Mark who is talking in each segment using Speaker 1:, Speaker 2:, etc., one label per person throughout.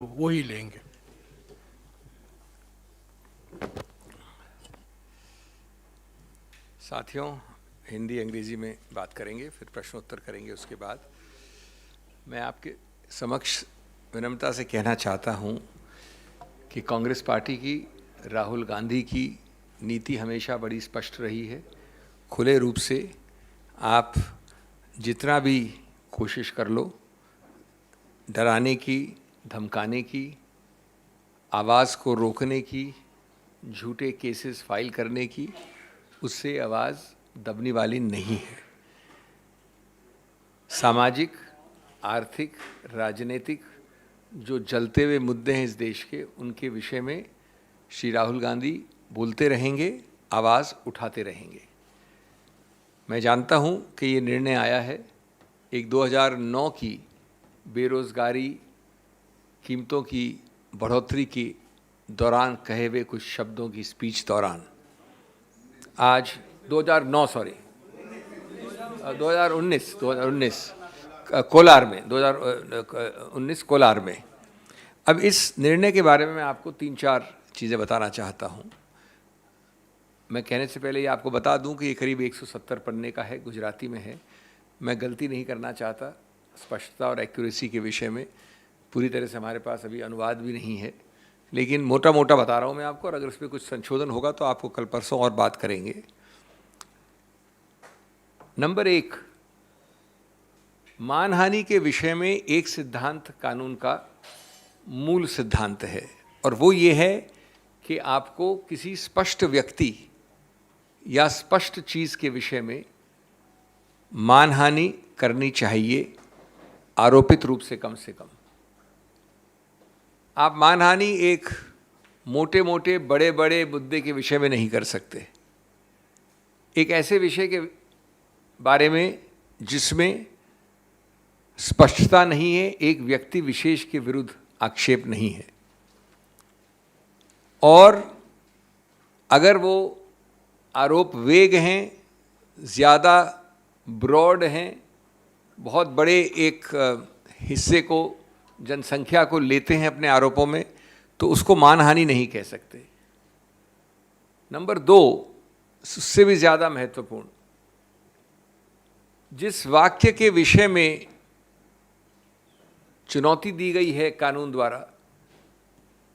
Speaker 1: वो ही लेंगे।
Speaker 2: साथियों, हिंदी अंग्रेजी में बात करेंगे, फिर प्रश्नोत्तर करेंगे। उसके बाद मैं आपके समक्ष विनम्रता से कहना चाहता हूं कि कांग्रेस पार्टी की, राहुल गांधी की नीति हमेशा बड़ी स्पष्ट रही है। खुले रूप से आप जितना भी कोशिश कर लो, डराने की, धमकाने की, आवाज़ को रोकने की, झूठे केसेस फाइल करने की, उससे आवाज़ दबने वाली नहीं है। सामाजिक, आर्थिक, राजनीतिक जो जलते हुए मुद्दे हैं इस देश के, उनके विषय में श्री राहुल गांधी बोलते रहेंगे, आवाज़ उठाते रहेंगे। मैं जानता हूं कि ये निर्णय आया है एक 2009 की बेरोज़गारी, कीमतों की बढ़ोतरी के दौरान कहे हुए कुछ शब्दों की स्पीच दौरान। आज 2019 कोलार में, 2019 कोलार में। अब इस निर्णय के बारे में मैं आपको 3-4 चीज़ें बताना चाहता हूँ। मैं कहने से पहले ये आपको बता दूं कि ये करीब 170 पन्ने का है, गुजराती में है। मैं गलती नहीं करना चाहता स्पष्टता और एक्यूरेसी के विषय में। पूरी तरह से हमारे पास अभी अनुवाद भी नहीं है, लेकिन मोटा मोटा बता रहा हूँ मैं आपको, और अगर उसमें कुछ संशोधन होगा तो आपको कल परसों और बात करेंगे। नंबर 1, मानहानि के विषय में एक सिद्धांत कानून का मूल सिद्धांत है, और वो ये है कि आपको किसी स्पष्ट व्यक्ति या स्पष्ट चीज़ के विषय में मानहानि करनी चाहिए, आरोपित रूप से कम से कम। आप मानहानि एक मोटे मोटे बड़े बड़े मुद्दे के विषय में नहीं कर सकते। एक ऐसे विषय के बारे में जिसमें स्पष्टता नहीं है, एक व्यक्ति विशेष के विरुद्ध आक्षेप नहीं है, और अगर वो आरोप वेग हैं, ज़्यादा ब्रॉड हैं, बहुत बड़े एक हिस्से को, जनसंख्या को लेते हैं अपने आरोपों में, तो उसको मानहानि नहीं कह सकते। नंबर 2, उससे भी ज़्यादा महत्वपूर्ण, जिस वाक्य के विषय में चुनौती दी गई है कानून द्वारा,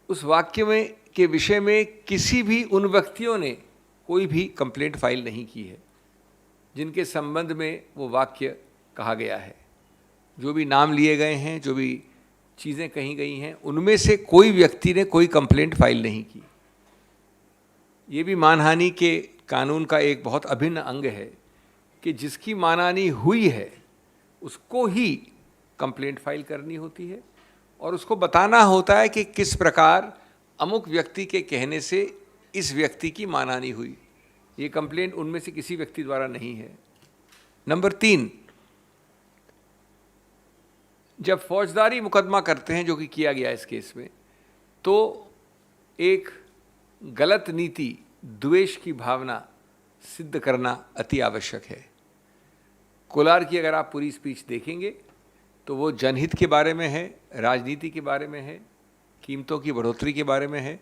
Speaker 2: उस वाक्य में के विषय में किसी भी उन व्यक्तियों ने कोई भी कंप्लेंट फाइल नहीं की है जिनके संबंध में वो वाक्य कहा गया है। जो भी नाम लिए गए हैं, जो भी चीज़ें कही गई हैं, उनमें से कोई व्यक्ति ने कोई कंप्लेंट फाइल नहीं की। ये भी मानहानि के कानून का एक बहुत अभिन्न अंग है कि जिसकी मानहानि हुई है उसको ही कंप्लेंट फाइल करनी होती है, और उसको बताना होता है कि किस प्रकार अमुक व्यक्ति के कहने से इस व्यक्ति की मानहानि हुई। ये कंप्लेंट उनमें से किसी व्यक्ति द्वारा नहीं है। नंबर 3, जब फौजदारी मुकदमा करते हैं, जो कि किया गया इस केस में, तो एक गलत नीति, द्वेष की भावना सिद्ध करना अति आवश्यक है। कोलार की अगर आप पूरी स्पीच देखेंगे तो वो जनहित के बारे में है, राजनीति के बारे में है, कीमतों की बढ़ोतरी के बारे में है,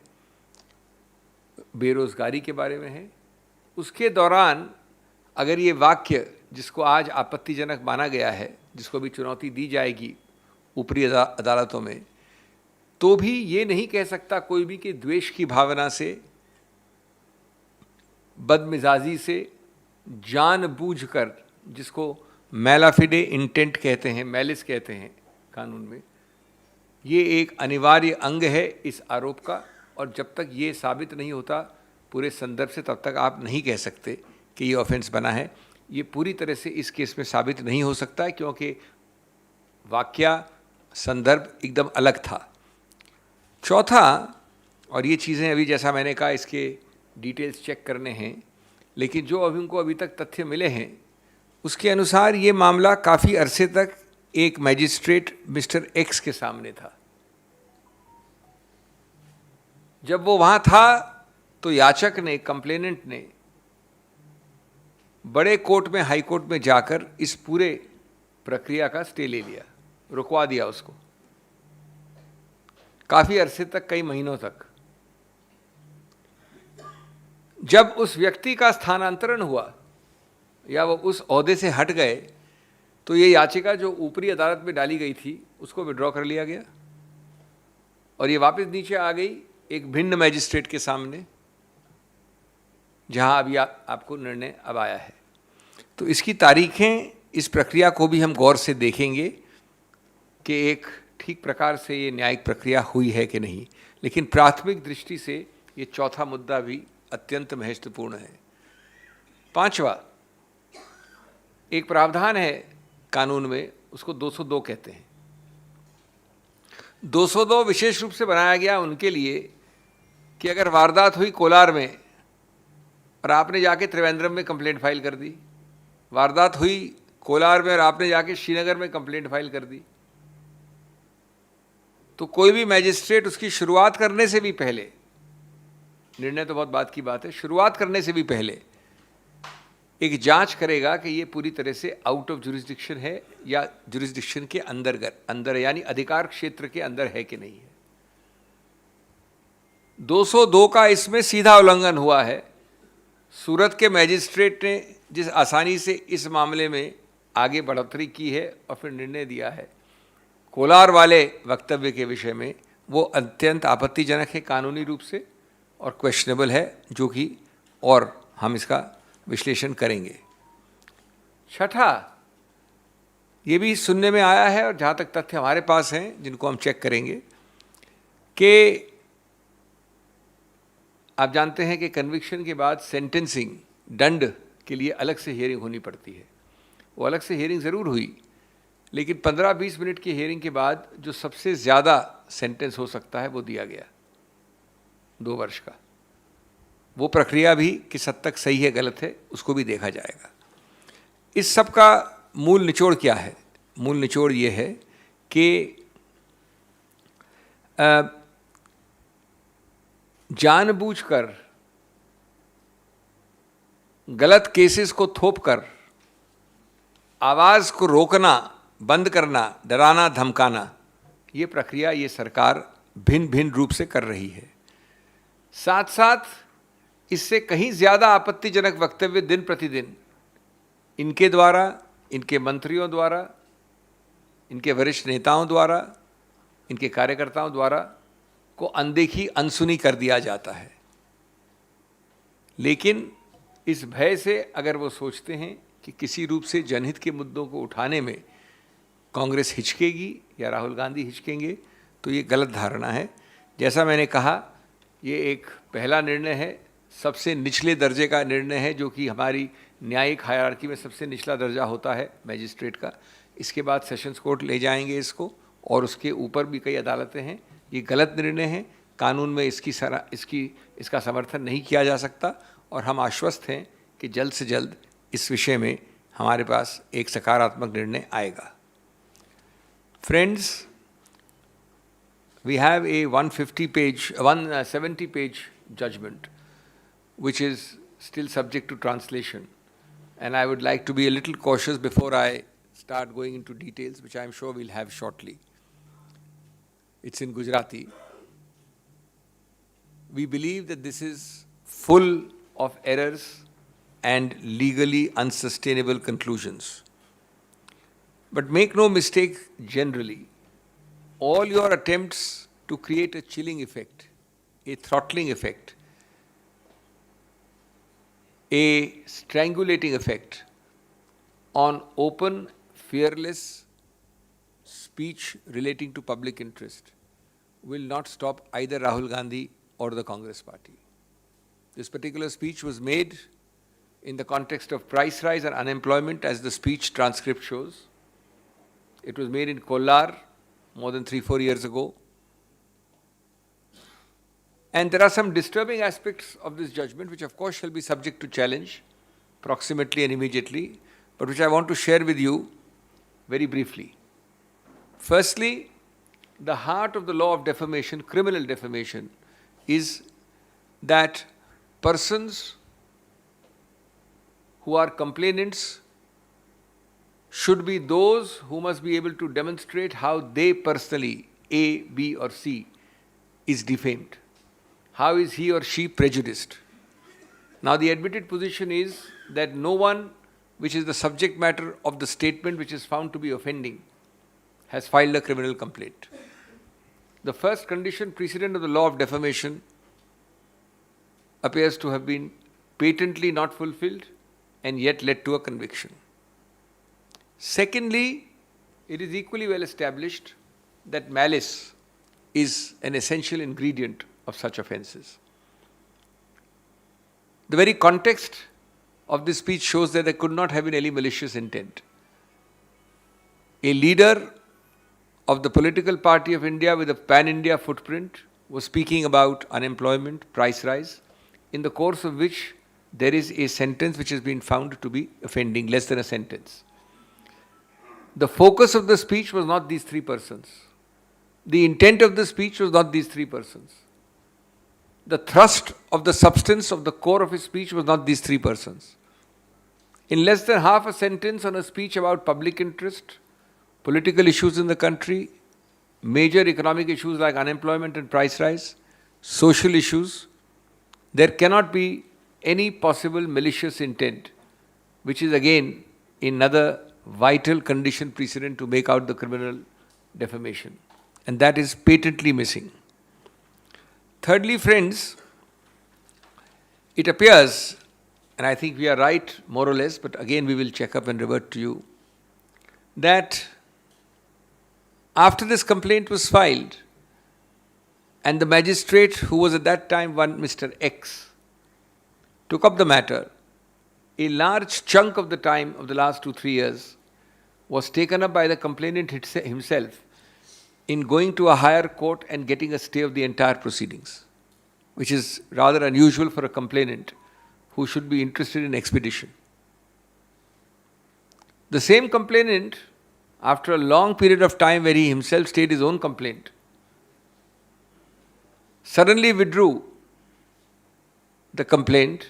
Speaker 2: बेरोज़गारी के बारे में है। उसके दौरान अगर ये वाक्य, जिसको आज आपत्तिजनक माना गया है, जिसको भी चुनौती दी जाएगी ऊपरी अदालतों में, तो भी ये नहीं कह सकता कोई भी कि द्वेष की भावना से, बदमिजाजी से, जानबूझकर, जिसको मैलाफिडे इंटेंट कहते हैं, मैलिस कहते हैं कानून में, ये एक अनिवार्य अंग है इस आरोप का। और जब तक ये साबित नहीं होता पूरे संदर्भ से, तब तक आप नहीं कह सकते कि ये ऑफेंस बना है। ये पूरी तरह से इस केस में साबित नहीं हो सकता है, क्योंकि वाक्य, संदर्भ एकदम अलग था। चौथा, और ये चीज़ें अभी जैसा मैंने कहा इसके डिटेल्स चेक करने हैं, लेकिन जो अभी उनको अभी तक तथ्य मिले हैं उसके अनुसार ये मामला काफ़ी अरसे तक एक मैजिस्ट्रेट मिस्टर एक्स के सामने था। जब वो वहाँ था तो याचक ने, कंप्लेनेंट ने बड़े कोर्ट में, हाई कोर्ट में जाकर इस पूरे प्रक्रिया का स्टे ले लिया, रुकवा दिया उसको। काफ़ी अरसे तक, कई महीनों तक। जब उस व्यक्ति का स्थानांतरण हुआ या वो उस ओहदे से हट गए, तो ये याचिका जो ऊपरी अदालत में डाली गई थी उसको विड्रॉ कर लिया गया और ये वापस नीचे आ गई एक भिन्न मैजिस्ट्रेट के सामने, जहां अभी आपको निर्णय अब आया है। तो इसकी तारीखें, इस प्रक्रिया को भी हम गौर से देखेंगे कि एक ठीक प्रकार से ये न्यायिक प्रक्रिया हुई है कि नहीं। लेकिन प्राथमिक दृष्टि से ये चौथा मुद्दा भी अत्यंत महत्वपूर्ण है। पांचवा, एक प्रावधान है कानून में, उसको 202 कहते हैं। 202 विशेष रूप से बनाया गया उनके लिए कि अगर वारदात हुई कोलार में और आपने जाके त्रिवेंद्रम में कंप्लेंट फाइल कर दी, वारदात हुई कोलार में और आपने जाके श्रीनगर में कंप्लेंट फाइल कर दी, तो कोई भी मैजिस्ट्रेट उसकी शुरुआत करने से भी पहले, निर्णय तो बहुत बात की बात है, शुरुआत करने से भी पहले एक जांच करेगा कि ये पूरी तरह से आउट ऑफ जुरिस्डिक्शन है या जुरिस्डिक्शन के अंदर यानी अधिकार क्षेत्र के अंदर है कि नहीं है। 202 का इसमें सीधा उल्लंघन हुआ है। सूरत के मैजिस्ट्रेट ने जिस आसानी से इस मामले में आगे बढ़ोतरी की है और फिर निर्णय दिया है कोलार वाले वक्तव्य के विषय में, वो अत्यंत आपत्तिजनक है कानूनी रूप से और क्वेश्चनेबल है, जो कि और हम इसका विश्लेषण करेंगे। छठा, ये भी सुनने में आया है और जहाँ तक तथ्य हमारे पास हैं जिनको हम चेक करेंगे कि आप जानते हैं कि कन्विक्शन के बाद सेंटेंसिंग, दंड के लिए अलग से हियरिंग होनी पड़ती है। वो अलग से हियरिंग ज़रूर हुई, लेकिन 15-20 मिनट की हियरिंग के बाद जो सबसे ज़्यादा सेंटेंस हो सकता है वो दिया गया 2 वर्ष का। वो प्रक्रिया भी किस हद तक सही है गलत है उसको भी देखा जाएगा। इस सब का मूल निचोड़ क्या है? मूल निचोड़ ये है कि जानबूझकर गलत केसेस को थोपकर आवाज़ को रोकना, बंद करना, डराना, धमकाना, ये प्रक्रिया ये सरकार भिन्न भिन्न रूप से कर रही है। साथ साथ इससे कहीं ज़्यादा आपत्तिजनक वक्तव्य दिन प्रतिदिन इनके द्वारा, इनके मंत्रियों द्वारा, इनके वरिष्ठ नेताओं द्वारा, इनके कार्यकर्ताओं द्वारा को अनदेखी, अनसुनी कर दिया जाता है। लेकिन इस भय से अगर वो सोचते हैं कि किसी रूप से जनहित के मुद्दों को उठाने में कांग्रेस हिचकेगी या राहुल गांधी हिचकेंगे, तो ये गलत धारणा है। जैसा मैंने कहा, ये एक पहला निर्णय है, सबसे निचले दर्जे का निर्णय है, जो कि हमारी न्यायिक हायरार्की में सबसे निचला दर्जा होता है मैजिस्ट्रेट का। इसके बाद सेशंस कोर्ट ले जाएंगे इसको और उसके ऊपर भी कई अदालतें हैं। ये गलत निर्णय है, कानून में इसका समर्थन नहीं किया जा सकता और हम आश्वस्त हैं कि जल्द से जल्द इस विषय में हमारे पास एक सकारात्मक निर्णय आएगा। Friends, we have a 170 page judgment which is still subject to translation, and I would like to be a little cautious before I start going into details, which I am sure we'll have shortly. It's in Gujarati. We believe that this is full of errors and legally unsustainable conclusions. But make no mistake, generally, all your attempts to create a chilling effect, a throttling effect, a strangulating effect on open, fearless speech relating to public interest will not stop either Rahul Gandhi or the Congress party. This particular speech was made in the context of price rise and unemployment, as the speech transcript shows. It was made in Kollar more than 3-4 years ago. And there are some disturbing aspects of this judgment which of course shall be subject to challenge proximately and immediately, but which I want to share with you very briefly. Firstly, the heart of the law of defamation, criminal defamation, is that persons who are complainants should be those who must be able to demonstrate how they personally, A, B or C, is defamed? How is he or she prejudiced? Now the admitted position is that no one which is the subject matter of the statement which is found to be offending has filed a criminal complaint. The first condition precedent of the law of defamation appears to have been patently not fulfilled and yet led to a conviction. Secondly, it is equally well established that malice is an essential ingredient of such offences. The very context of this speech shows that there could not have been any malicious intent. A leader of the political party of India with a pan-India footprint was speaking about unemployment, price rise, in the course of which there is a sentence which has been found to be offending, less than a sentence. The focus of the speech was not these three persons. The intent of the speech was not these three persons. The thrust of the substance of the core of his speech was not these three persons. In less than half a sentence on a speech about public interest, political issues in the country, major economic issues like unemployment and price rise, social issues, there cannot be any possible malicious intent, which is again another vital condition precedent to make out the criminal defamation. And that is patently missing. Thirdly, friends, it appears, and I think we are right more or less, but again we will check up and revert to you, that after this complaint was filed and the magistrate who was at that time one Mr. X took up the matter, a large chunk of the time of the last 2-3 years was taken up by the complainant himself in going to a higher court and getting a stay of the entire proceedings, which is rather unusual for a complainant who should be interested in expedition. The same complainant, after a long period of time where he himself stayed his own complaint, suddenly withdrew the complaint,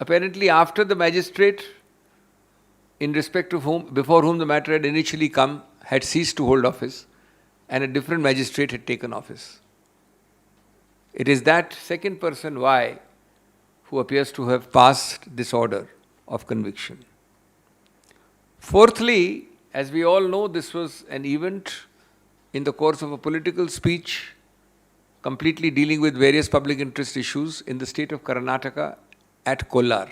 Speaker 2: apparently after the magistrate in respect of whom, before whom the matter had initially come, had ceased to hold office and a different magistrate had taken office. It is that second person, Y, who appears to have passed this order of conviction. Fourthly, as we all know, this was an event in the course of a political speech completely dealing with various public interest issues in the state of Karnataka at Kollar.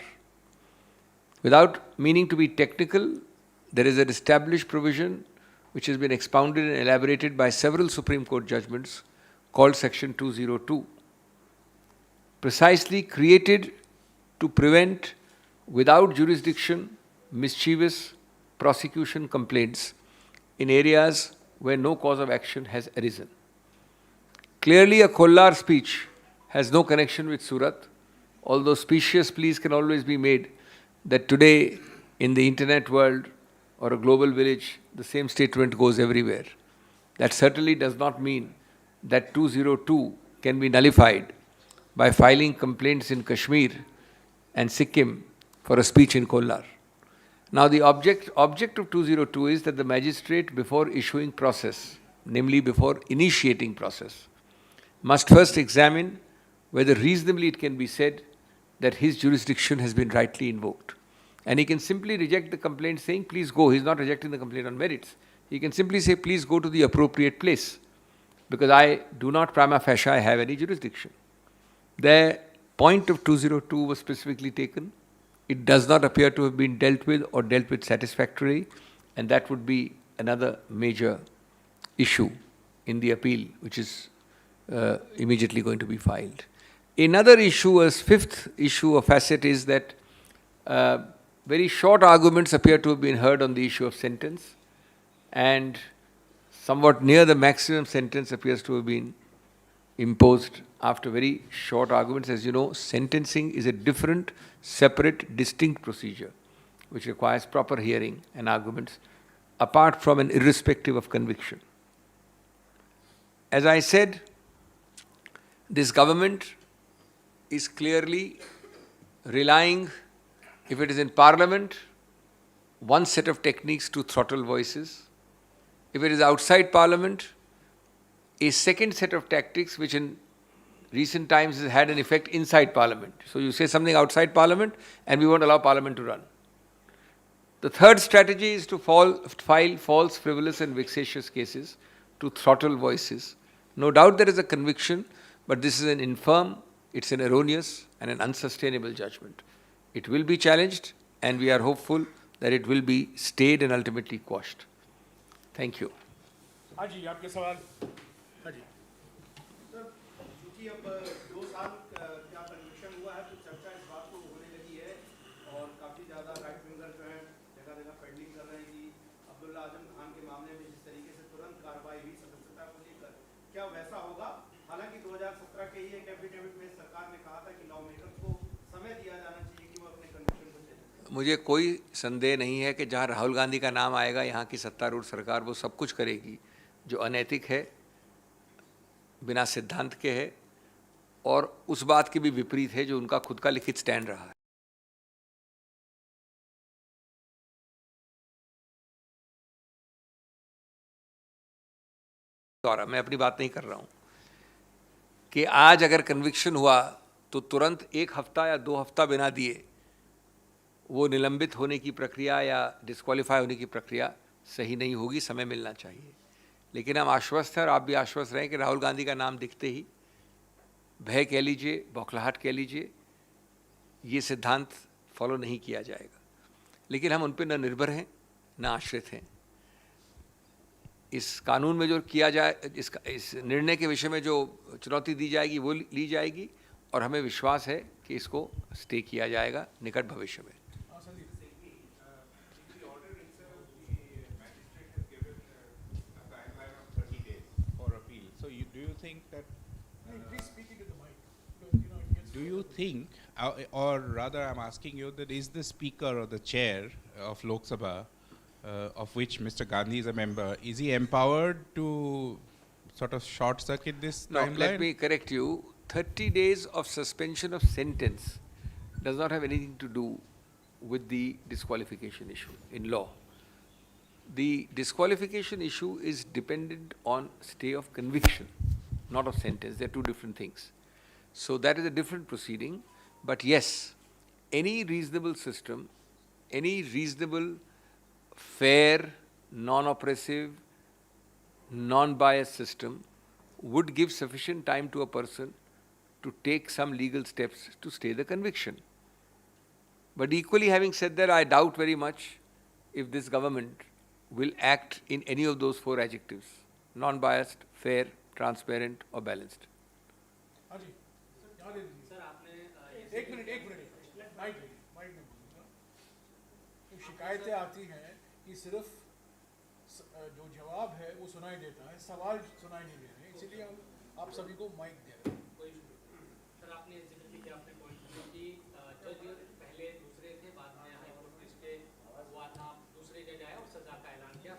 Speaker 2: Without meaning to be technical, there is an established provision which has been expounded and elaborated by several Supreme Court judgments called Section 202, precisely created to prevent, without jurisdiction, mischievous prosecution complaints in areas where no cause of action has arisen. Clearly, a Kollar speech has no connection with Surat, although specious pleas can always be made that today in the internet world or a global village, the same statement goes everywhere. That certainly does not mean that 202 can be nullified by filing complaints in Kashmir and Sikkim for a speech in Kollar. Now the object of 202 is that the magistrate, before issuing process, namely before initiating process, must first examine whether reasonably it can be said that his jurisdiction has been rightly invoked. And he can simply reject the complaint saying, please go. He's not rejecting the complaint on merits. He can simply say, please go to the appropriate place, because I do not prima facie have any jurisdiction. The point of 202 was specifically taken. It does not appear to have been dealt with or dealt with satisfactorily, and that would be another major issue in the appeal, which is immediately going to be filed. Another issue, as fifth issue or facet, is that very short arguments appear to have been heard on the issue of sentence, and somewhat near the maximum sentence appears to have been imposed after very short arguments. As you know, sentencing is a different, separate, distinct procedure which requires proper hearing and arguments apart from and irrespective of conviction. As I said, this government is clearly relying, if it is in Parliament, one set of techniques to throttle voices. If it is outside Parliament, a second set of tactics which in recent times has had an effect inside Parliament. So you say something outside Parliament and we won't allow Parliament to run. The third strategy is to file false, frivolous and vexatious cases to throttle voices. No doubt there is a conviction, but this is an infirm, it's an erroneous and an unsustainable judgment. It will be challenged and we are hopeful that it will be stayed and ultimately quashed. Thank you.
Speaker 1: हाँ जी, आपके सवाल। हाँ जी।
Speaker 3: Sir, क्योंकि अब 2 साल क्या conviction हुआ है तो चर्चा इस बात को होने लगी है और काफ़ी ज़्यादा राइट विंगर जो है जगह जगह पेंडिंग कर रहे हैं कि अब्दुल्ला आजम खान के मामले में जिस तरीके से तुरंत कार्रवाई हुई सदस्यता को लेकर, क्या वैसा होगा? हालांकि 2017 के ही एक एफिडेविट में सरकार ने कहा था कि लॉ मेकर्स को समय दिया जाना चाहिए कि वो अपने कन्विक्शन को चेंज।
Speaker 2: मुझे कोई संदेह नहीं है कि जहाँ राहुल गांधी का नाम आएगा यहाँ की सत्तारूढ़ सरकार वो सब कुछ करेगी जो अनैतिक है, बिना सिद्धांत के है और उस बात के भी विपरीत है जो उनका खुद का लिखित स्टैंड रहा है। द्वारा मैं अपनी बात नहीं कर रहा हूँ कि आज अगर कन्विक्शन हुआ तो तुरंत 1 हफ्ता या 2 हफ्ता बिना दिए वो निलंबित होने की प्रक्रिया या डिस्क्वालीफाई होने की प्रक्रिया सही नहीं होगी, समय मिलना चाहिए। लेकिन हम आश्वस्त हैं और आप भी आश्वस्त रहें कि राहुल गांधी का नाम दिखते ही भय कह लीजिए, बौखलाहट कह लीजिए, ये सिद्धांत फॉलो नहीं किया जाएगा। लेकिन हम उन पर न निर्भर हैं न आश्रित हैं। इस कानून में जो किया जाए, इस निर्णय के विषय में जो चुनौती दी जाएगी वो ली जाएगी और हमें विश्वास है कि इसको स्टे किया जाएगा निकट भविष्य में।
Speaker 4: Do you think, or rather I'm asking you, that is the speaker or the chair of Lok Sabha, of which Mr. Gandhi is a member, is he empowered to sort of short circuit this timeline?
Speaker 2: No, let me correct you. 30 days of suspension of sentence does not have anything to do with the disqualification issue in law. The disqualification issue is dependent on stay of conviction, not of sentence. They are two different things. So that is a different proceeding. But yes, any reasonable system, any reasonable, fair, non-oppressive, non-biased system would give sufficient time to a person to take some legal steps to stay the conviction. But equally, having said that, I doubt very much if this government will act in any of those 4 adjectives: non-biased, fair, transparent or balanced.
Speaker 1: एक minute mike में शिकायतें आती हैं कि सिर्फ जो जवाब है वो सुनाई देता है, सवाल सुनाई नहीं दे रहे, इसीलिए हम आप सभी को माइक दे रहे हैं।
Speaker 5: सर, आपने जिक्र किया अपने पॉइंट में कि जज पहले दूसरे थे, बाद में हाई कोर्ट में स्टे हुआ था, दूसरे जज आया और सजा का ऐलान किया।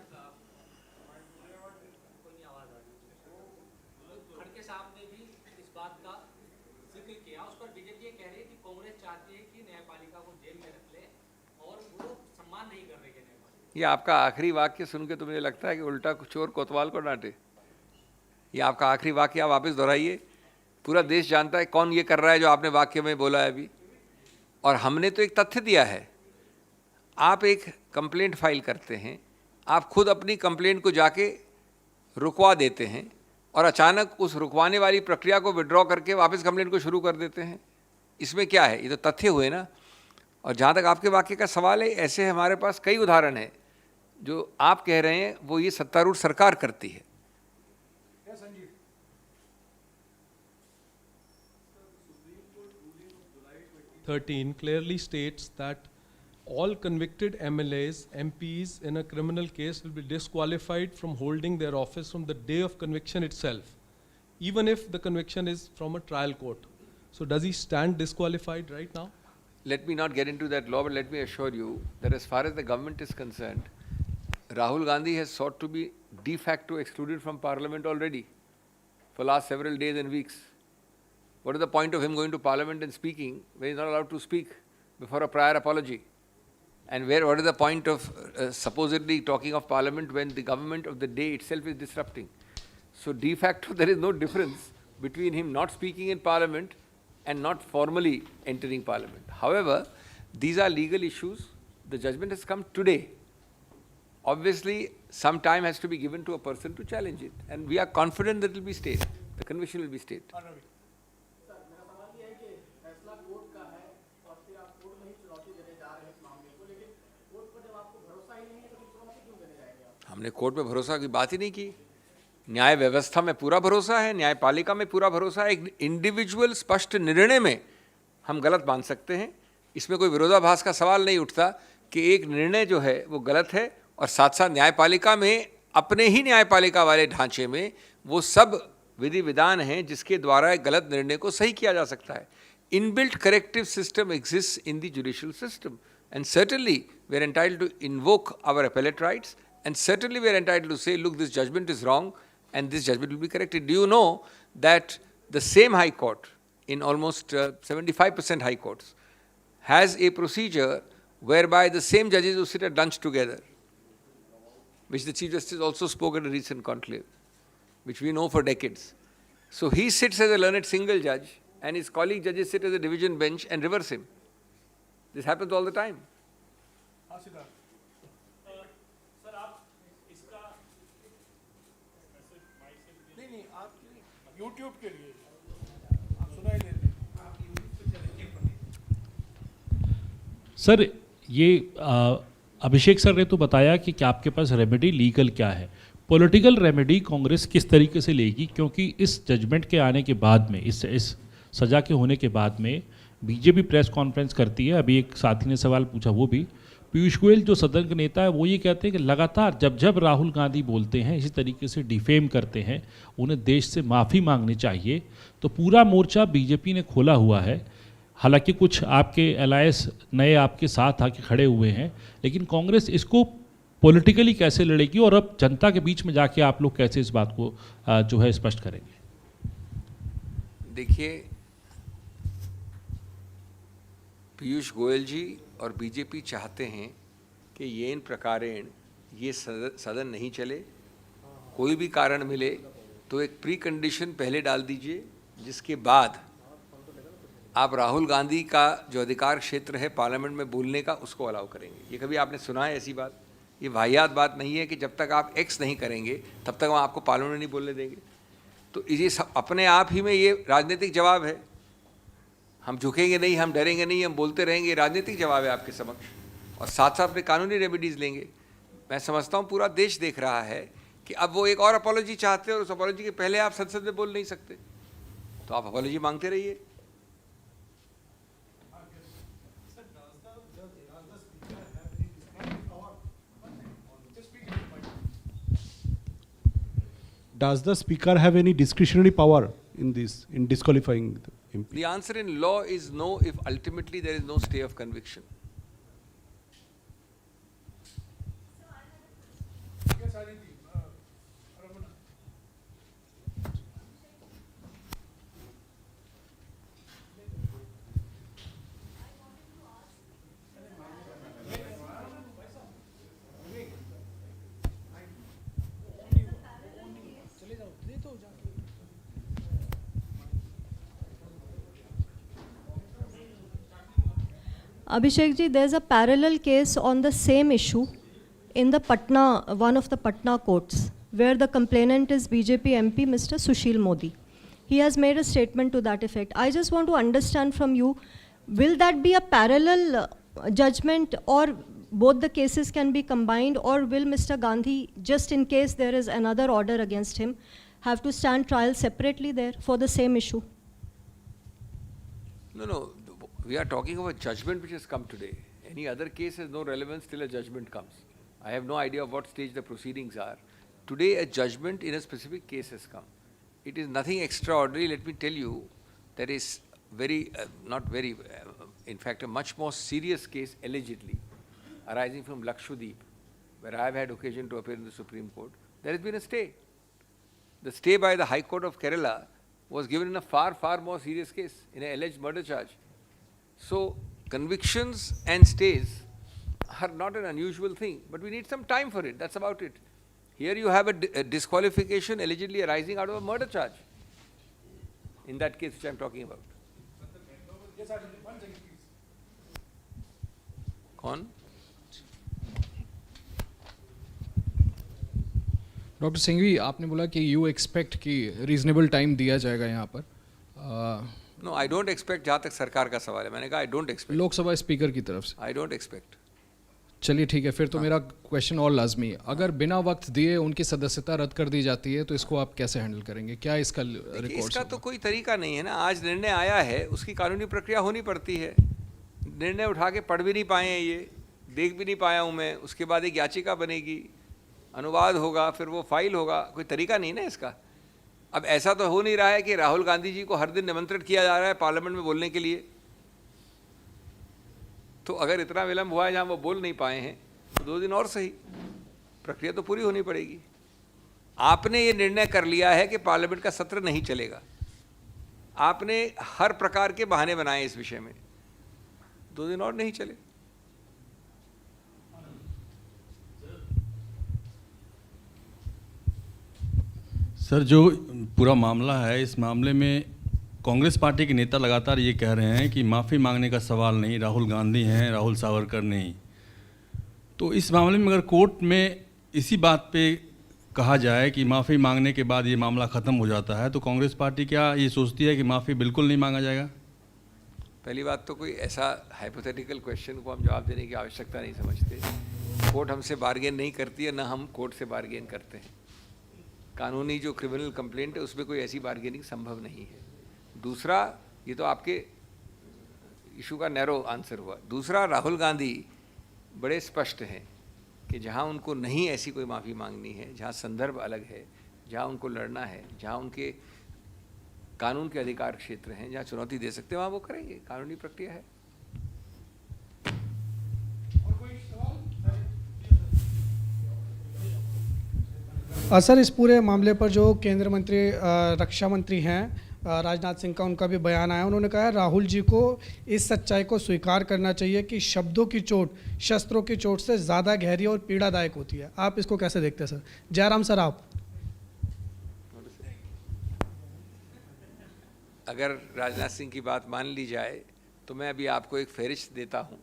Speaker 5: कोई नहीं आवाज आ रही। खड़के साहब ने भी इस बात का जिक्र किया, उस पर बीजेपी कह रही है कि कांग्रेस चाहती है कि न्यायपालिका को जेल में रख ले और वो सम्मान नहीं कर रही है न्यायपालिका।
Speaker 2: ये आपका आखिरी वाक्य सुन के तो मुझे लगता है कि उल्टा चोर कोतवाल को डांटे। ये आपका आखिरी वाक्य आप वापस दोहराइए। पूरा देश जानता है कौन ये कर रहा है जो आपने वाक्य में बोला है अभी। और हमने तो एक तथ्य दिया है। आप एक कंप्लेंट फाइल करते हैं, आप खुद अपनी कंप्लेंट को जाके रुकवा देते हैं और अचानक उस रुकवाने वाली प्रक्रिया को विड्रॉ करके वापस कंप्लेंट को शुरू कर देते हैं। इसमें क्या है? ये तो तथ्य हुए ना। और जहाँ तक आपके वाक्य का सवाल है, ऐसे हमारे पास कई उदाहरण हैं जो आप कह रहे हैं वो ये सत्तारूढ़ सरकार करती है।
Speaker 6: 13 clearly states that all convicted MLAs, MPs in a criminal case will be disqualified from holding their office from the day of conviction itself, even if the conviction is from a trial court. So does he stand disqualified right now?
Speaker 2: Let me not get into that law, but let me assure you that as far as the government is concerned, Rahul Gandhi has sought to be de facto excluded from parliament already for last several days and weeks. What is the point of him going to parliament and speaking when he's not allowed to speak before a prior apology? And what is the point of supposedly talking of parliament when the government of the day itself is disrupting? So de facto there is no difference between him not speaking in Parliament and not formally entering Parliament. However, these are legal issues. The judgment has come today. Obviously, some time has to be given to a person to challenge it, and we are confident that it will be stayed. The conviction will be stayed.
Speaker 1: हाँ, Ravi.
Speaker 3: Sir मेरा सवाल ये है कि फैसला court का है और फिर आप कोर्ट में ही चुनौती देने जा रहे हैं इस मामले को, लेकिन कोर्ट पर जब आपको भरोसा ही नहीं है तो फिर चुनौती क्यों देने जाएंगे आप?
Speaker 2: हमने कोर्ट में भरोसा की बात ही नहीं की। न्याय व्यवस्था में पूरा भरोसा है, न्यायपालिका में पूरा भरोसा है। एक इंडिविजुअल स्पष्ट निर्णय में हम गलत मान सकते हैं, इसमें कोई विरोधाभास का सवाल नहीं उठता कि एक निर्णय जो है वो गलत है और साथ साथ न्यायपालिका में अपने ही न्यायपालिका वाले ढांचे में वो सब विधि विधान हैं जिसके द्वारा एक गलत निर्णय को सही किया जा सकता है। Inbuilt corrective system exist in the judicial system, and certainly we are entitled to invoke our appellate rights, and certainly we are entitled to say, look, this judgment is wrong and this judgment will be corrected. Do you know that the same High Court, in almost 75% High Courts, has a procedure whereby the same judges who sit at lunch together, which the Chief Justice also spoke at a recent conclave, which we know for decades. So he sits as a learned single judge and his colleague judges sit as a division bench and reverse him. This happens all the time.
Speaker 1: हाँ, Siddharth.
Speaker 7: Sir आप इसका
Speaker 1: नहीं, आप YouTube के लिए आप सुनाई दे रहे हैं।
Speaker 7: सर ये अभिषेक सर ने तो बताया कि आपके पास रेमेडी लीगल क्या है, पॉलिटिकल रेमेडी कांग्रेस किस तरीके से लेगी, क्योंकि इस जजमेंट के आने के बाद में, इस सज़ा के होने के बाद में बीजेपी प्रेस कॉन्फ्रेंस करती है। अभी एक साथी ने सवाल पूछा, वो भी पीयूष गोयल जो सदन के नेता है वो ये कहते हैं कि लगातार जब जब राहुल गांधी बोलते हैं इसी तरीके से डिफेम करते हैं, उन्हें देश से माफ़ी मांगनी चाहिए। तो पूरा मोर्चा बीजेपी ने खोला हुआ है, हालांकि कुछ आपके एलायंस नए आपके साथ आके खड़े हुए हैं, लेकिन कांग्रेस इसको पॉलिटिकली कैसे लड़ेगी और अब जनता के बीच में जाके आप लोग कैसे इस बात को जो है स्पष्ट करेंगे?
Speaker 2: देखिए, पीयूष गोयल जी और बीजेपी चाहते हैं कि ये इन प्रकारेण ये सदन नहीं चले। कोई भी कारण मिले तो एक प्री कंडीशन पहले डाल दीजिए, जिसके बाद आप राहुल गांधी का जो अधिकार क्षेत्र है पार्लियामेंट में बोलने का, उसको अलाउ करेंगे। ये कभी आपने सुना है ऐसी बात? ये वाहियात बात नहीं है कि जब तक आप एक्स नहीं करेंगे तब तक हम आपको पार्लियामेंट में नहीं बोलने देंगे। तो ये सब अपने आप ही में ये राजनीतिक जवाब है। हम झुकेंगे नहीं, हम डरेंगे नहीं, हम बोलते रहेंगे, राजनीतिक जवाब है आपके समक्ष, और साथ साथ अपने कानूनी रेमेडीज़ लेंगे। मैं समझता हूँ पूरा देश देख रहा है कि अब वो एक और अपॉलॉजी चाहते हैं और उस अपॉलॉजी के पहले आप संसद में बोल नहीं सकते, तो आप अपॉलॉजी मांगते रहिए।
Speaker 8: Does the speaker have any discretionary power in this, in disqualifying the MP?
Speaker 2: The answer in law is no if ultimately there is no stay of conviction.
Speaker 1: Yes, Aditi, Ramana.
Speaker 9: Abhishek ji, there's a parallel case on the same issue in the Patna, one of the Patna courts, where the complainant is BJP MP Mr. Sushil Modi. He has made a statement to that effect. I just want to understand from you, will that be a parallel judgment, or both the cases can be combined, or will Mr. Gandhi, just in case there is another order against him, have to stand trial separately there for the same issue?
Speaker 2: No. We are talking of a judgment which has come today. Any other case has no relevance till a judgment comes. I have no idea of what stage the proceedings are. Today a judgment in a specific case has come. It is nothing extraordinary. Let me tell you, there is in fact a much more serious case allegedly arising from Lakshadweep, where I have had occasion to appear in the Supreme Court. There has been a stay. The stay by the High Court of Kerala was given in a far, far more serious case, in an alleged murder charge. So convictions and stays are not an unusual thing, but we need some time for it. That's about it. Here you have a disqualification allegedly arising out of a murder charge. In that case which I am talking about.
Speaker 1: Yes, sir. One second, please.
Speaker 2: कौन?
Speaker 10: Doctor Singhvi, आपने बोला कि you expect कि reasonable time दिया जाएगा यहाँ पर।
Speaker 2: No, I don't expect, जहाँ तक सरकार का सवाल है, मैंने कहा I don't expect.
Speaker 10: Lok Sabha speaker की तरफ से
Speaker 2: आई डोंट एक्सपेक्ट।
Speaker 10: चलिए ठीक है, फिर तो मेरा क्वेश्चन और लाजमी है। अगर बिना वक्त दिए उनकी सदस्यता रद्द कर दी जाती है तो इसको आप कैसे हैंडल करेंगे? क्या इसका रिकॉर्ड?
Speaker 2: इसका तो कोई तरीका नहीं है ना। आज निर्णय आया है, उसकी कानूनी प्रक्रिया होनी पड़ती है। निर्णय उठा के पढ़ भी नहीं पाए हैं, ये देख भी नहीं पाया हूँ मैं। उसके बाद एक याचिका बनेगी, अनुवाद होगा, फिर वो फाइल होगा। कोई तरीका नहीं ना इसका। अब ऐसा तो हो नहीं रहा है कि राहुल गांधी जी को हर दिन निमंत्रित किया जा रहा है पार्लियामेंट में बोलने के लिए। तो अगर इतना विलंब हुआ है जहाँ वो बोल नहीं पाए हैं तो 2 दिन और सही, प्रक्रिया तो पूरी होनी पड़ेगी। आपने ये निर्णय कर लिया है कि पार्लियामेंट का सत्र नहीं चलेगा। आपने हर प्रकार के बहाने बनाए इस विषय में, 2 दिन और नहीं चले।
Speaker 11: सर, जो पूरा मामला है, इस मामले में कांग्रेस पार्टी के नेता लगातार ये कह रहे हैं कि माफ़ी मांगने का सवाल नहीं, राहुल गांधी हैं, राहुल सावरकर नहीं। तो इस मामले में अगर कोर्ट में इसी बात पे कहा जाए कि माफ़ी मांगने के बाद ये मामला ख़त्म हो जाता है, तो कांग्रेस पार्टी क्या ये सोचती है कि माफ़ी बिल्कुल नहीं मांगा जाएगा?
Speaker 2: पहली बात तो कोई ऐसा हाइपोथेटिकल क्वेश्चन को हम जवाब देने की आवश्यकता नहीं समझते। कोर्ट हमसे बार्गेन नहीं करती है, ना हम कोर्ट से बार्गेन करते हैं। कानूनी जो क्रिमिनल कंप्लेंट है उसमें कोई ऐसी बार्गेनिंग संभव नहीं है। दूसरा, ये तो आपके इशू का नैरो आंसर हुआ। दूसरा, राहुल गांधी बड़े स्पष्ट हैं कि जहाँ उनको नहीं ऐसी कोई माफ़ी मांगनी है, जहाँ संदर्भ अलग है, जहाँ उनको लड़ना है, जहाँ उनके कानून के अधिकार क्षेत्र हैं, जहाँ चुनौती दे सकते हैं, वहाँ वो करेंगे। कानूनी प्रक्रिया है।
Speaker 12: सर, इस पूरे मामले पर जो केंद्रीय मंत्री रक्षा मंत्री हैं राजनाथ सिंह का, उनका भी बयान आया। उन्होंने कहा राहुल जी को इस सच्चाई को स्वीकार करना चाहिए कि शब्दों की चोट शस्त्रों की चोट से ज़्यादा गहरी और पीड़ादायक होती है। आप इसको कैसे देखते हैं सर? जयराम सर, आप
Speaker 2: अगर राजनाथ सिंह की बात मान ली जाए तो मैं अभी आपको एक फहरिस्त देता हूँ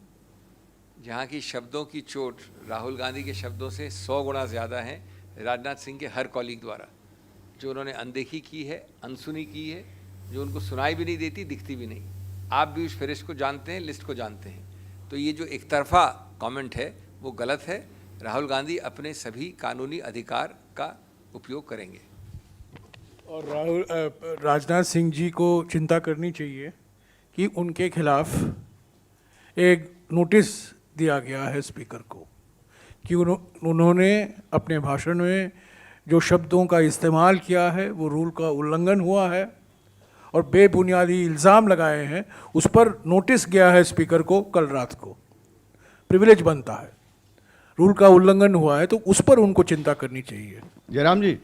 Speaker 2: जहाँ की शब्दों की चोट राहुल गांधी के शब्दों से 100 गुना ज़्यादा है राजनाथ सिंह के हर कॉलीग द्वारा, जो उन्होंने अनदेखी की है, अनसुनी की है, जो उनको सुनाई भी नहीं देती, दिखती भी नहीं। आप भी उस फहरिस्त को जानते हैं, लिस्ट को जानते हैं। तो ये जो एक तरफा कमेंट है वो गलत है। राहुल गांधी अपने सभी कानूनी अधिकार का उपयोग करेंगे।
Speaker 1: और राजनाथ सिंह जी को चिंता करनी चाहिए कि उनके खिलाफ एक नोटिस दिया गया है स्पीकर को कि उन्होंने अपने भाषण में जो शब्दों का इस्तेमाल किया है वो रूल का उल्लंघन हुआ है और बेबुनियादी इल्ज़ाम लगाए हैं। उस पर नोटिस गया है स्पीकर को कल रात को। प्रिविलेज बनता है, रूल का उल्लंघन हुआ है तो उस पर उनको चिंता करनी चाहिए।
Speaker 13: जयराम जी,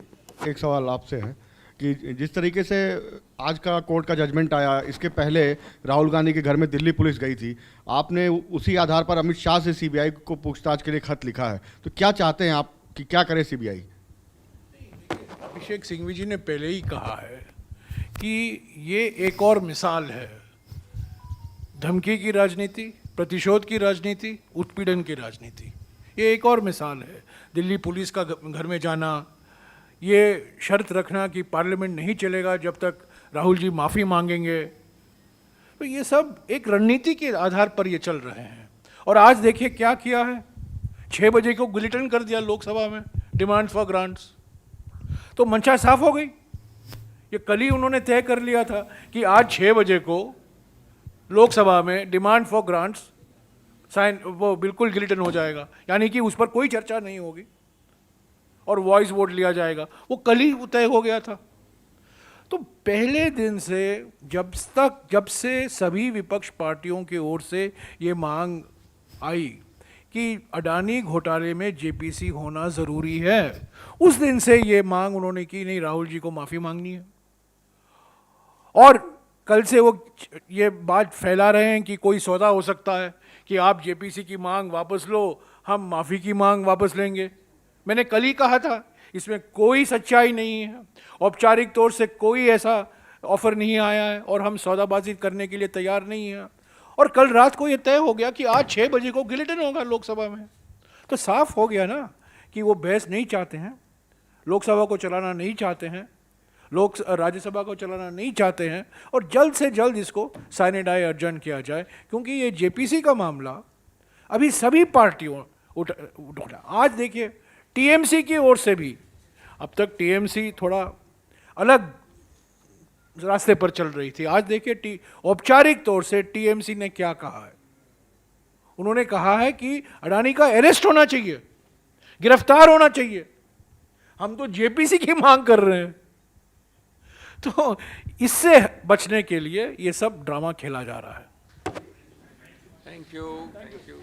Speaker 13: एक सवाल आपसे है कि जिस तरीके से आज का कोर्ट का जजमेंट आया, इसके पहले राहुल गांधी के घर में दिल्ली पुलिस गई थी। आपने उसी आधार पर अमित शाह से सीबीआई को पूछताछ के लिए खत लिखा है, तो क्या चाहते हैं आप कि क्या करे सीबीआई?
Speaker 1: अभिषेक सिंघवी जी ने पहले ही कहा है कि ये एक और मिसाल है धमकी की राजनीति, प्रतिशोध की राजनीति, उत्पीड़न की राजनीति। ये एक और मिसाल है। दिल्ली पुलिस का घर में जाना, ये शर्त रखना कि पार्लियामेंट नहीं चलेगा जब तक राहुल जी माफ़ी मांगेंगे, तो ये सब एक रणनीति के आधार पर ये चल रहे हैं। और आज देखिए क्या किया है, 6 बजे को बुलेटिन कर दिया लोकसभा में, डिमांड फॉर ग्रांट्स। तो मंशा साफ हो गई। ये कल ही उन्होंने तय कर लिया था कि आज 6 बजे को लोकसभा में डिमांड फॉर ग्रांट्स साइन वो बिल्कुल गिलिटन हो जाएगा, यानी कि उस पर कोई चर्चा नहीं होगी और वॉइस वोट लिया जाएगा। वो कल ही तय हो गया था। तो पहले दिन से जब से सभी विपक्ष पार्टियों की ओर से ये मांग आई कि अडानी घोटाले में जेपीसी होना ज़रूरी है, उस दिन से ये मांग उन्होंने की, नहीं राहुल जी को माफ़ी मांगनी है। और कल से वो ये बात फैला रहे हैं कि कोई सौदा हो सकता है कि आप जेपीसी की मांग वापस लो, हम माफ़ी की मांग वापस लेंगे। मैंने कल ही कहा था इसमें कोई सच्चाई नहीं है, औपचारिक तौर से कोई ऐसा ऑफर नहीं आया है और हम सौदाबाजी करने के लिए तैयार नहीं हैं। और कल रात को ये तय हो गया कि आज 6 बजे को गिलेटिन होगा लोकसभा में, तो साफ हो गया ना कि वो बहस नहीं चाहते हैं, लोकसभा को चलाना नहीं चाहते हैं, राज्यसभा को चलाना नहीं चाहते हैं, और जल्द से जल्द इसको साइनेडाई अर्जन किया जाए, क्योंकि ये जेपीसी का मामला अभी सभी पार्टियों उठा। आज देखिए टीएमसी की ओर से भी, अब तक टीएमसी थोड़ा अलग रास्ते पर चल रही थी, आज देखिए औपचारिक तौर से टीएमसी ने क्या कहा है। उन्होंने कहा है कि अडानी का अरेस्ट होना चाहिए, गिरफ्तार होना चाहिए। हम तो जेपीसी की मांग कर रहे हैं। तो इससे बचने के लिए ये सब ड्रामा खेला जा रहा है।
Speaker 2: Thank you, thank you.